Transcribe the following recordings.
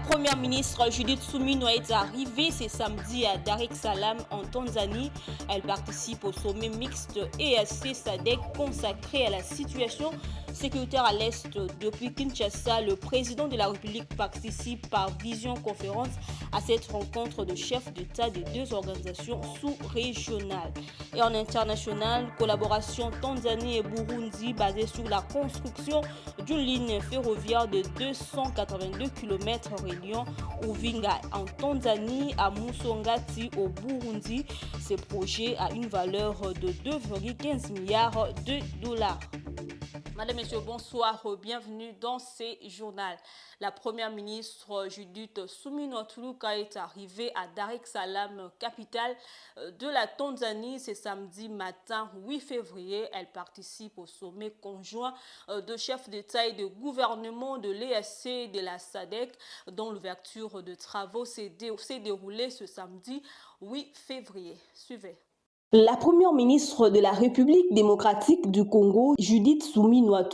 première ministre Judith Suminwa est arrivée ce samedi à Dar es Salaam en Tanzanie. Elle participe au sommet mixte EAC-SADC consacré à la situation sécuritaire à l'Est. Depuis Kinshasa, le président de la République participe par visioconférence à cette rencontre de chefs d'État des deux organisations sous-régionales. Et en international, collaboration Tanzanie et Burundi basée sur la construction d'une ligne ferroviaire de 282 km reliant Uvinga en Tanzanie à Musongati au Burundi. Ce projet a une valeur de 2,15 milliards de dollars. Madame, Messieurs, bonsoir, bienvenue dans ce journal. La première ministre Judith Suminwa est arrivée à Dar es Salaam, capitale de la Tanzanie, ce samedi matin 8 février. Elle participe au sommet conjoint de chefs d'État et de gouvernement de l'EAC et de la SADC, dont l'ouverture de travaux s'est déroulée ce samedi 8 février. Suivez. La première ministre de la République démocratique du Congo, Judith Suminwa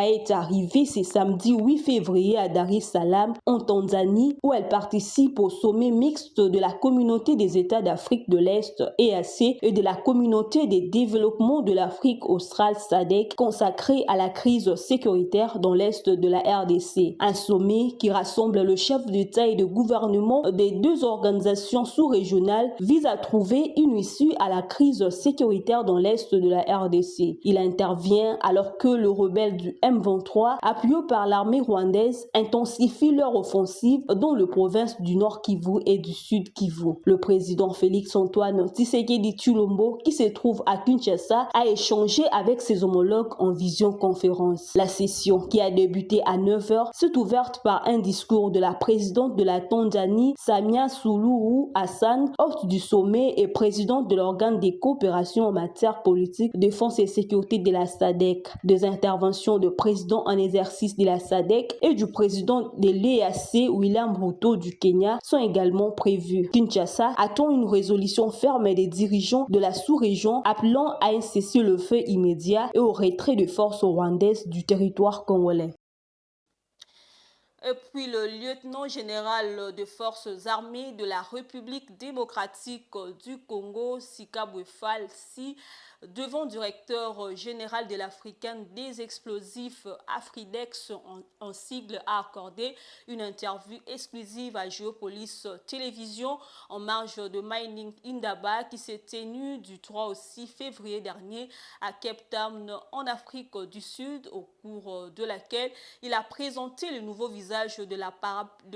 est arrivée ce samedi 8 février à Dar es Salaam, en Tanzanie, où elle participe au sommet mixte de la communauté des États d'Afrique de l'Est, EAC, et de la communauté des développements de l'Afrique australe, SADC, consacré à la crise sécuritaire dans l'Est de la RDC. Un sommet qui rassemble le chef d'État et de gouvernement des deux organisations sous-régionales vise à trouver une issue à la crise sécuritaire dans l'Est de la RDC. Il intervient alors que le rebelle du M23, appuyé par l'armée rwandaise, intensifie leur offensive dans les provinces du Nord Kivu et du Sud Kivu. Le président Félix-Antoine Tshisekedi Tshilombo, qui se trouve à Kinshasa, a échangé avec ses homologues en visioconférence. La session, qui a débuté à 9h, s'est ouverte par un discours de la présidente de la Tanzanie, Samia Suluhu Hassan, hôte du sommet et présidente de l'organe des coopération en matière politique, défense et sécurité de la SADC. Des interventions de président en exercice de la SADC et du président de l'EAC, William Ruto du Kenya, sont également prévues. Kinshasa attend une résolution ferme des dirigeants de la sous-région appelant à un cessez-le-feu immédiat et au retrait des forces rwandaises du territoire congolais. Et puis le lieutenant général des forces armées de la République démocratique du Congo, Sika Bouefal, devant directeur général de l'Africaine des explosifs Afridex en sigle, a accordé une interview exclusive à Géopolis Télévision en marge de Mining Indaba qui s'est tenue du 3 au 6 février dernier à Cape Town en Afrique du Sud, au cours de laquelle il a présenté le nouveau visage de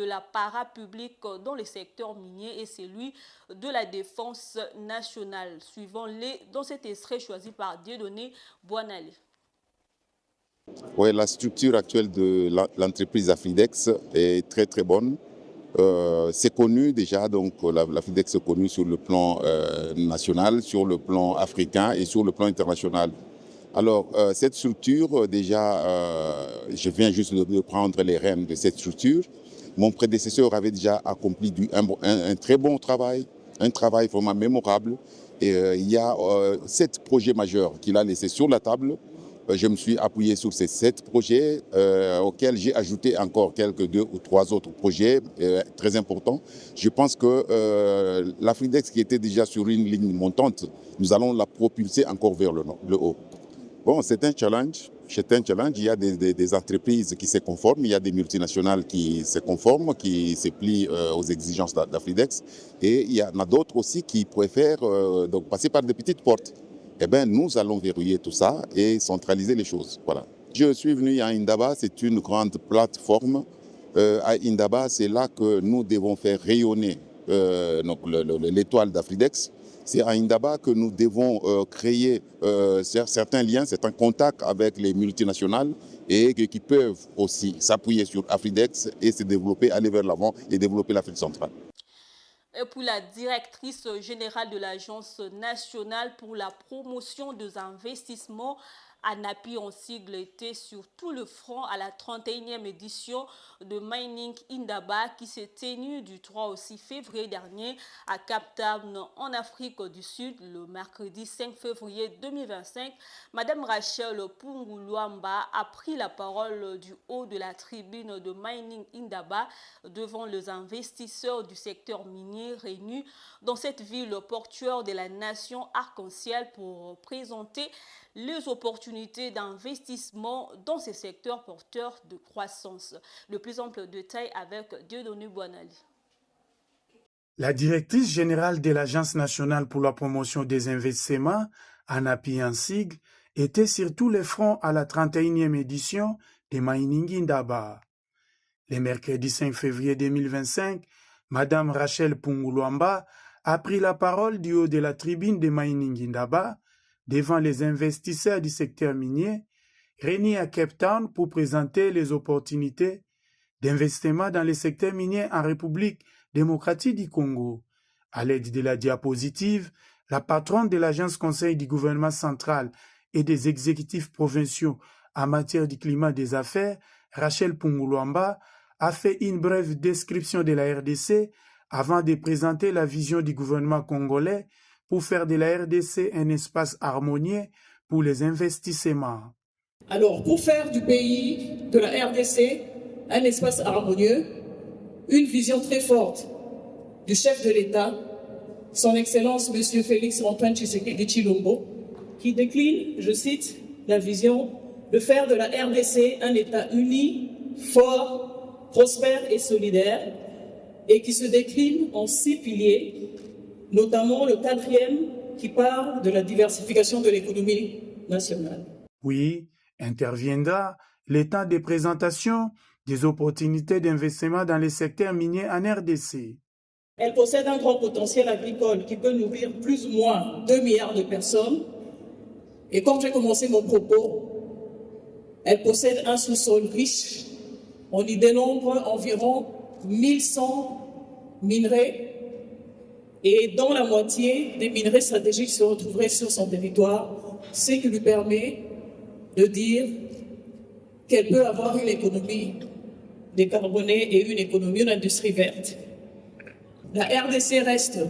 la parapublique dans le secteur minier et celui de la défense nationale. Suivons-les dans cet extrait choisi par Dieudonné Boinali. Oui, la structure actuelle de l'entreprise Afridex est très très bonne. C'est connu déjà, donc l'Afridex est connue sur le plan national, sur le plan africain et sur le plan international. Alors, cette structure, déjà, je viens juste de prendre les rênes de cette structure. Mon prédécesseur avait déjà accompli un très bon travail, un travail vraiment mémorable. Et il y a 7 projets majeurs qu'il a laissés sur la table. Je me suis appuyé sur ces 7 projets auxquels j'ai ajouté encore quelques 2 ou 3 autres projets très importants. Je pense que l'Afridex, qui était déjà sur une ligne montante, nous allons la propulser encore vers le haut. Bon, c'est un challenge. Il y a des entreprises qui se conforment, il y a des multinationales qui se conforment, qui se plient aux exigences d'Afridex. Et il y en a d'autres aussi qui préfèrent donc passer par des petites portes. Eh bien, nous allons verrouiller tout ça et centraliser les choses. Voilà. Je suis venu à Indaba, c'est une grande plateforme. À Indaba, c'est là que nous devons faire rayonner l'étoile d'Afridex. C'est à Indaba que nous devons créer certains liens, certains contacts avec les multinationales et qui peuvent aussi s'appuyer sur Afridex et se développer, aller vers l'avant et développer l'Afrique centrale. Et pour la directrice générale de l'Agence nationale pour la promotion des investissements, ANAPI en sigle était sur tout le front à la 31e édition de Mining Indaba qui s'est tenue du 3 au 6 février dernier à Cap Town en Afrique du Sud le mercredi 5 février 2025. Madame Rachel Punguluamba a pris la parole du haut de la tribune de Mining Indaba devant les investisseurs du secteur minier réunis dans cette ville portuaire de la nation arc-en-ciel pour présenter les opportunités d'investissement dans ces secteurs porteurs de croissance. Le plus ample détail avec Dieudonné Boanali. La directrice générale de l'Agence nationale pour la promotion des investissements, ANAPI en sigle, était sur tous les fronts à la 31e édition de Mining Indaba. Le mercredi 5 février 2025, Madame Rachel Punguluamba a pris la parole du haut de la tribune de Mining Indaba devant les investisseurs du secteur minier réunis à Cape Town pour présenter les opportunités d'investissement dans le secteur minier en République démocratique du Congo. À l'aide de la diapositive, la patronne de l'Agence conseil du gouvernement central et des exécutifs provinciaux en matière du climat des affaires, Rachel Punguluamba, a fait une brève description de la RDC avant de présenter la vision du gouvernement congolais pour faire de la RDC un espace harmonieux pour les investissements. Alors, pour faire du pays, de la RDC, un espace harmonieux, une vision très forte du chef de l'État, son Excellence M. Félix Antoine Tshisekedi Tshilombo, qui décline, je cite, la vision de faire de la RDC un État uni, fort, prospère et solidaire, et qui se décline en 6 piliers, notamment le 4e qui parle de la diversification de l'économie nationale. Puis interviendra le temps de présentation des opportunités d'investissement dans les secteurs miniers en RDC. Elle possède un grand potentiel agricole qui peut nourrir plus ou moins 2 milliards de personnes. Et comme j'ai commencé mon propos, elle possède un sous-sol riche. On y dénombre environ 1100 minerais. Et dans la moitié des minerais stratégiques se retrouveraient sur son territoire, ce qui lui permet de dire qu'elle peut avoir une économie décarbonée et une économie, une industrie verte. La RDC reste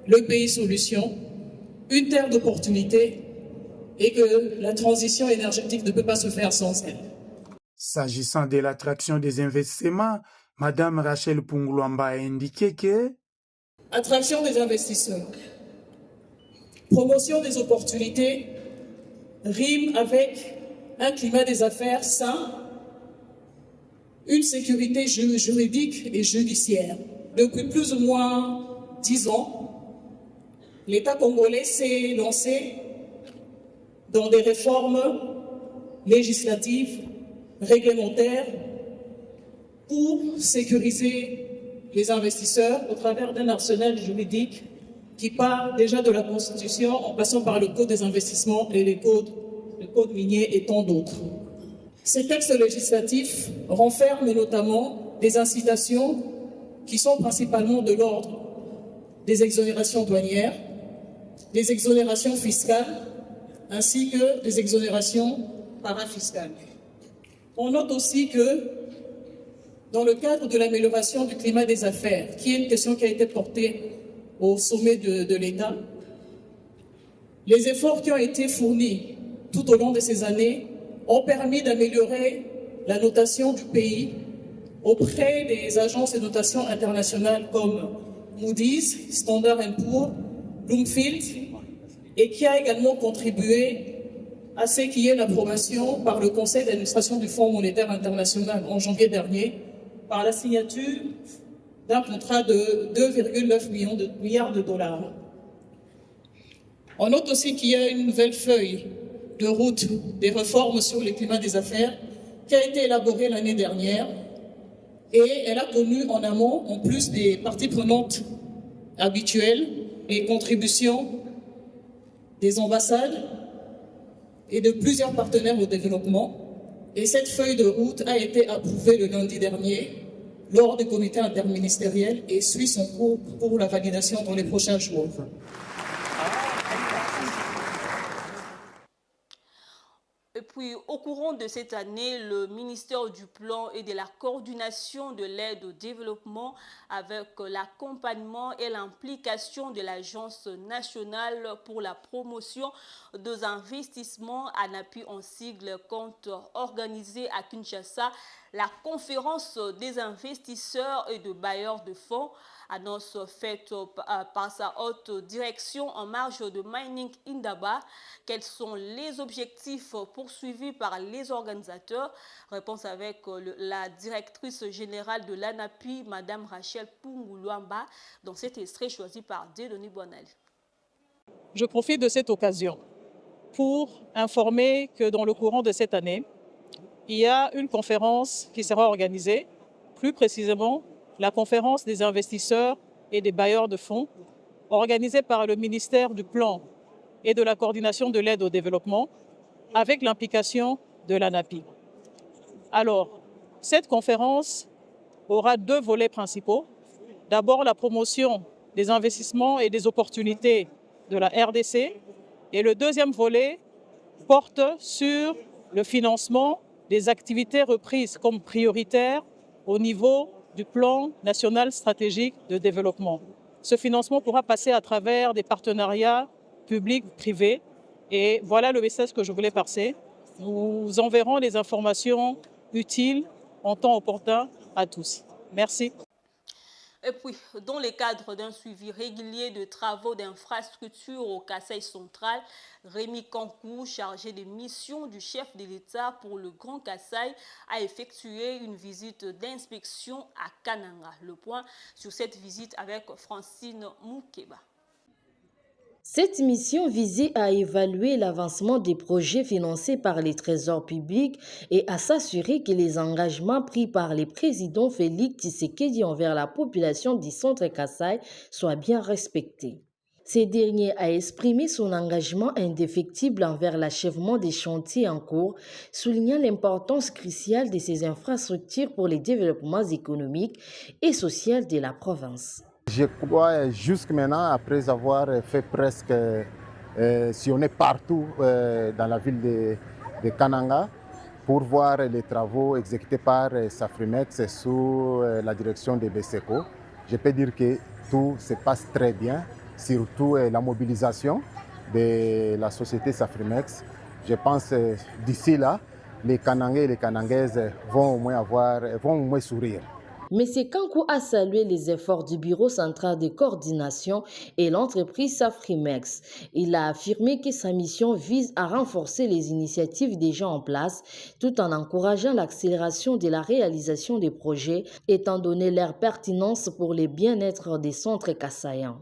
le pays solution, une terre d'opportunité et que la transition énergétique ne peut pas se faire sans elle. S'agissant de l'attraction des investissements, Madame Rachel Punguluamba a indiqué que attraction des investisseurs, promotion des opportunités rime avec un climat des affaires sain, une sécurité juridique et judiciaire. Depuis plus ou moins 10 ans, l'État congolais s'est lancé dans des réformes législatives, réglementaires, pour sécuriser les investisseurs au travers d'un arsenal juridique qui part déjà de la Constitution en passant par le Code des investissements et le Code minier et tant d'autres. Ces textes législatifs renferment notamment des incitations qui sont principalement de l'ordre des exonérations douanières, des exonérations fiscales, ainsi que des exonérations parafiscales. On note aussi que dans le cadre de l'amélioration du climat des affaires, qui est une question qui a été portée au sommet de l'État, les efforts qui ont été fournis tout au long de ces années ont permis d'améliorer la notation du pays auprès des agences de notation internationales comme Moody's, Standard & Poor's, Bloomfield, et qui a également contribué à ce qu'il y ait l'approbation par le Conseil d'administration du Fonds monétaire international en janvier dernier, par la signature d'un contrat de 2,9 milliards de dollars. On note aussi qu'il y a une nouvelle feuille de route des réformes sur le climat des affaires qui a été élaborée l'année dernière et elle a connu en amont, en plus des parties prenantes habituelles, les contributions des ambassades et de plusieurs partenaires au développement. Et cette feuille de route a été approuvée le lundi dernier lors du comité interministériel et suit son cours pour la validation dans les prochains jours. puis, au courant de cette année, le ministère du Plan et de la coordination de l'aide au développement, avec l'accompagnement et l'implication de l'Agence nationale pour la promotion des investissements, ANAPI en sigle, compte organiser à Kinshasa la conférence des investisseurs et de bailleurs de fonds, annonce faite par sa haute direction en marge de Mining Indaba. Quels sont les objectifs poursuivis par les organisateurs? Réponse avec la directrice générale de l'ANAPI, Madame Rachel Punguluamba, dans cet extrait choisi par Denis Bonal. Je profite de cette occasion pour informer que dans le courant de cette année, il y a une conférence qui sera organisée, plus précisément la conférence des investisseurs et des bailleurs de fonds, organisée par le ministère du Plan et de la coordination de l'aide au développement, avec l'implication de l'ANAPI. Alors, cette conférence aura deux volets principaux. D'abord, la promotion des investissements et des opportunités de la RDC. Et le deuxième volet porte sur le financement des activités reprises comme prioritaires au niveau du plan national stratégique de développement. Ce financement pourra passer à travers des partenariats publics-privés. Et voilà le message que je voulais passer. Nous enverrons les informations utiles en temps opportun à tous. Merci. Et puis, dans le cadre d'un suivi régulier de travaux d'infrastructure au Kasaï central, Rémi Kankou, chargé des missions du chef de l'État pour le Grand Kasaï, a effectué une visite d'inspection à Kananga. Le point sur cette visite avec Francine Moukeba. Cette mission visait à évaluer l'avancement des projets financés par les trésors publics et à s'assurer que les engagements pris par les présidents Félix Tshisekedi envers la population du centre Kasaï soient bien respectés. Ce dernier a exprimé son engagement indéfectible envers l'achèvement des chantiers en cours, soulignant l'importance cruciale de ces infrastructures pour les développements économiques et sociaux de la province. Je crois jusque maintenant, après avoir fait presque sillonner partout dans la ville de Kananga pour voir les travaux exécutés par Safrimex sous la direction de BSECO, je peux dire que tout se passe très bien, surtout la mobilisation de la société Safrimex. Je pense d'ici là, les Kanangais et les Kanangaises vont au moins sourire. M. Kankou a salué les efforts du Bureau central de coordination et l'entreprise Safrimex. Il a affirmé que sa mission vise à renforcer les initiatives déjà en place tout en encourageant l'accélération de la réalisation des projets étant donné leur pertinence pour le bien-être des centres kassaïens.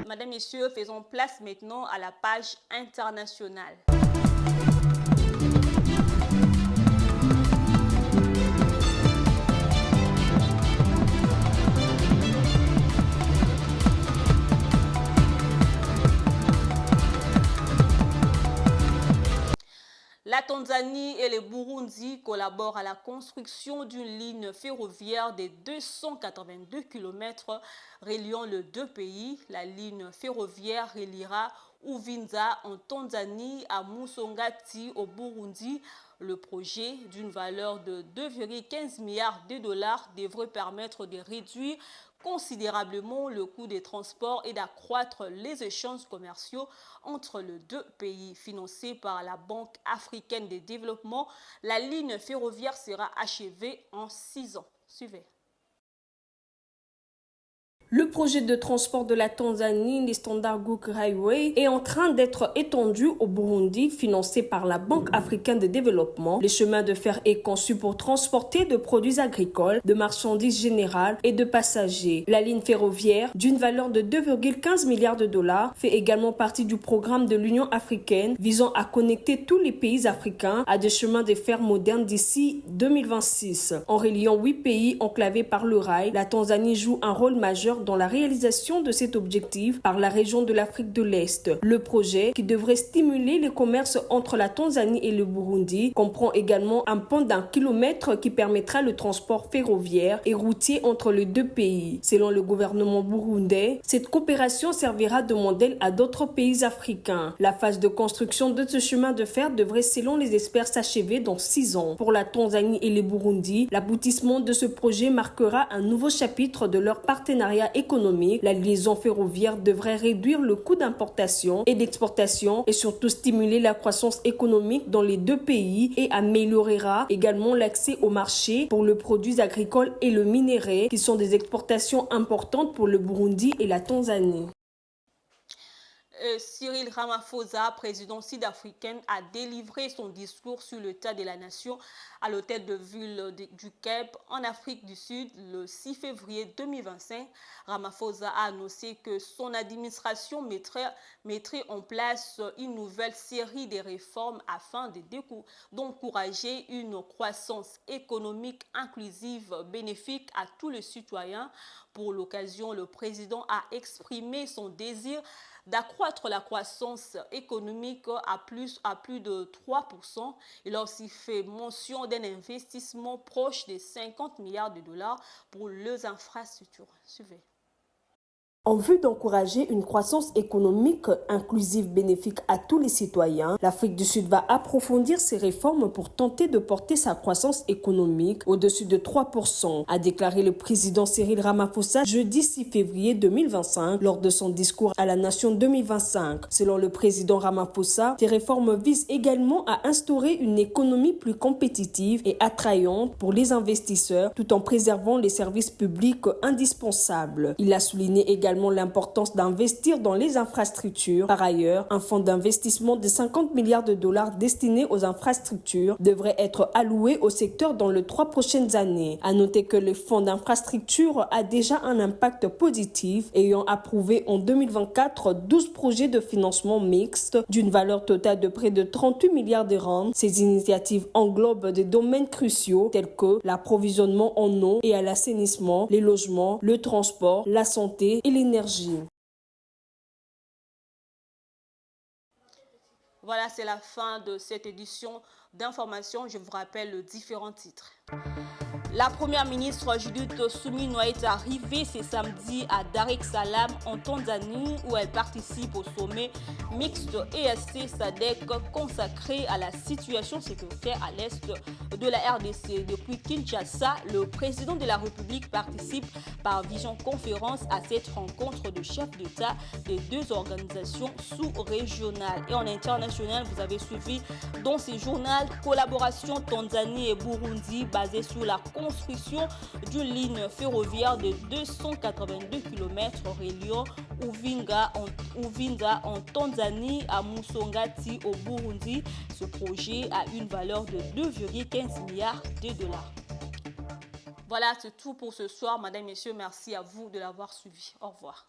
Madame, Messieurs, faisons place maintenant à la page internationale. La Tanzanie et le Burundi collaborent à la construction d'une ligne ferroviaire de 282 km reliant les deux pays. La ligne ferroviaire reliera Uvinza en Tanzanie à Musongati au Burundi. Le projet, d'une valeur de 2,15 milliards de dollars, devrait permettre de réduire considérablement le coût des transports et d'accroître les échanges commerciaux entre les deux pays. Financé par la Banque africaine de développement, la ligne ferroviaire sera achevée en 6 ans. Suivez. Le projet de transport de la Tanzanie, les Standard Gauge Highway, est en train d'être étendu au Burundi, financé par la Banque africaine de développement. Le chemin de fer est conçu pour transporter de produits agricoles, de marchandises générales et de passagers. La ligne ferroviaire, d'une valeur de 2,15 milliards de dollars, fait également partie du programme de l'Union africaine visant à connecter tous les pays africains à des chemins de fer modernes d'ici 2026. En reliant 8 pays enclavés par le rail, la Tanzanie joue un rôle majeur investisseurs dans la réalisation de cet objectif par la région de l'Afrique de l'Est. Le projet, qui devrait stimuler les commerces entre la Tanzanie et le Burundi, comprend également un pont d'1 kilomètre qui permettra le transport ferroviaire et routier entre les deux pays. Selon le gouvernement burundais, cette coopération servira de modèle à d'autres pays africains. La phase de construction de ce chemin de fer devrait, selon les experts, s'achever dans 6 ans. Pour la Tanzanie et le Burundi, l'aboutissement de ce projet marquera un nouveau chapitre de leur partenariat économique. La liaison ferroviaire devrait réduire le coût d'importation et d'exportation et surtout stimuler la croissance économique dans les deux pays et améliorera également l'accès au marché pour les produits agricoles et le minerai, qui sont des exportations importantes pour le Burundi et la Tanzanie. Cyril Ramaphosa, président sud-africain, a délivré son discours sur l'état de la nation à l'hôtel de ville du Cape en Afrique du Sud le 6 février 2025. Ramaphosa a annoncé que son administration mettrait en place une nouvelle série de réformes afin d'encourager une croissance économique inclusive bénéfique à tous les citoyens. Pour l'occasion, le président a exprimé son désir d'accroître la croissance économique à plus de 3%. Il a aussi fait mention d'un investissement proche de 50 milliards de dollars pour les infrastructures. Suivez. En vue d'encourager une croissance économique inclusive bénéfique à tous les citoyens, l'Afrique du Sud va approfondir ses réformes pour tenter de porter sa croissance économique au-dessus de 3%, a déclaré le président Cyril Ramaphosa jeudi 6 février 2025 lors de son discours à la nation 2025. Selon le président Ramaphosa, ces réformes visent également à instaurer une économie plus compétitive et attrayante pour les investisseurs tout en préservant les services publics indispensables. Il a souligné également l'importance d'investir dans les infrastructures. Par ailleurs, un fonds d'investissement de 50 milliards de dollars destiné aux infrastructures devrait être alloué au secteur dans les 3 prochaines années. À noter que le fonds d'infrastructure a déjà un impact positif, ayant approuvé en 2024 12 projets de financement mixte d'une valeur totale de près de 38 milliards de rands. Ces initiatives englobent des domaines cruciaux tels que l'approvisionnement en eau et à l'assainissement, les logements, le transport, la santé et l'énergie. Voilà, c'est la fin de cette édition d'information. Je vous rappelle les différents titres. La première ministre Judith Suminwa est arrivée ce samedi à Dar es Salaam en Tanzanie où elle participe au sommet mixte EAC-SADC consacré à la situation sécuritaire à l'est de la RDC. Depuis Kinshasa, le président de la République participe par visioconférence à cette rencontre de chefs d'État des deux organisations sous-régionales. Et en international, vous avez suivi dans ce journal collaboration Tanzanie et Burundi basée sur la construction d'une ligne ferroviaire de 282 km reliant Uvinza en Tanzanie à Musongati au Burundi. Ce projet a une valeur de 2,15 milliards de dollars. Voilà, c'est tout pour ce soir. Madame, Messieurs, merci à vous de l'avoir suivi. Au revoir.